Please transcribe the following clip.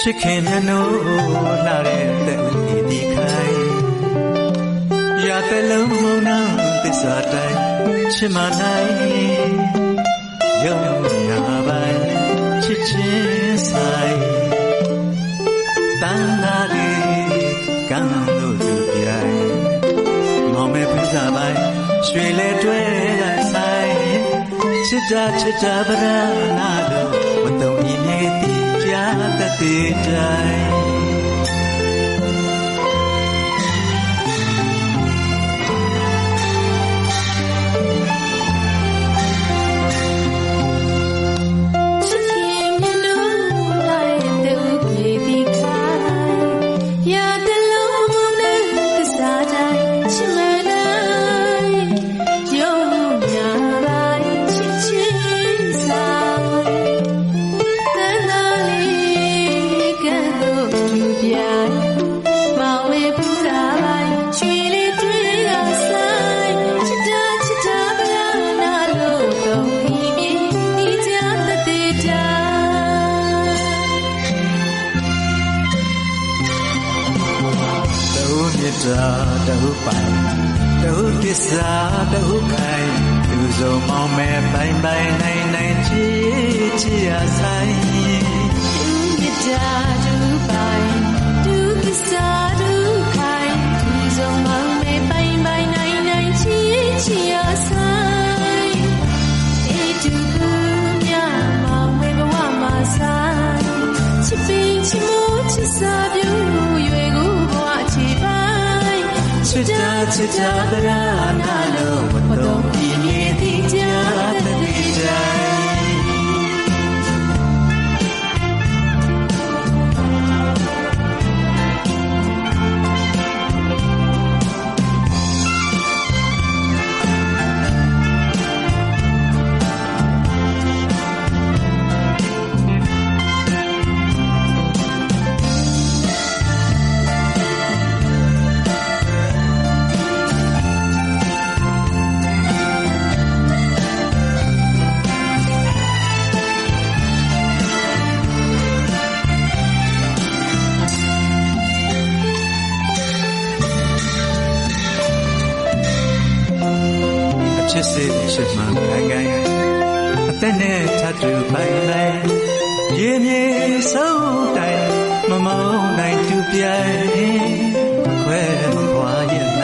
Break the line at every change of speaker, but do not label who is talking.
ချစ်ခင်မျက်နှာလှတဲ့တဲ့ဦးဒီဒီခိုင်ရတဲ့လုံးမုံနာသစ္စာတိုင်းချစ်မနိုင်ရုံညာပိုင်းချစ်ချင်းဆိုင်တန်လာလေးကံလို့သူပြိုင်မောင်မဲပူဇာပိုင်းရွှေလဲတွဲကဆိုင်ချစ်တာဗရနာတို့မတုံဤနေတိကြားတတ်တဲ့တိုင်းတူပိုင်တူသစ္စာတူခိုင်သူစုံမောင်မဲ့ပိုင်ပိုင်နိုင်နိုင်ချစ်ချစ်ရဆိုင်တူမြတ်တာတူပိုင်တူသစ္စာတူခိုင်သူစုံမောင်မဲ့ပိုင်ပိုင်နိုင်နိုင်ချစ်ချစ်ရဆိုင်အေးတူမြတ်မောင်မဲ့ဘဝမှာဆိုင်ချစ်ပင်ချစ်မို့ချစ်စာပြူရွေကိုဘဝချစ်ပါချစ်တာဗရနာလို့မတော်ဒီနေတိကြားတဲ့တိုင်းချစ်စစ်ချစ်မှန်ခိုင်ခိုင်အသက်နဲ့ထပ်တူပိုင်ပိုင်ရေမြေဆုံးတိုင်မမောင်းနိုင်သူပြိုင်ခွဲမခွာရဲ့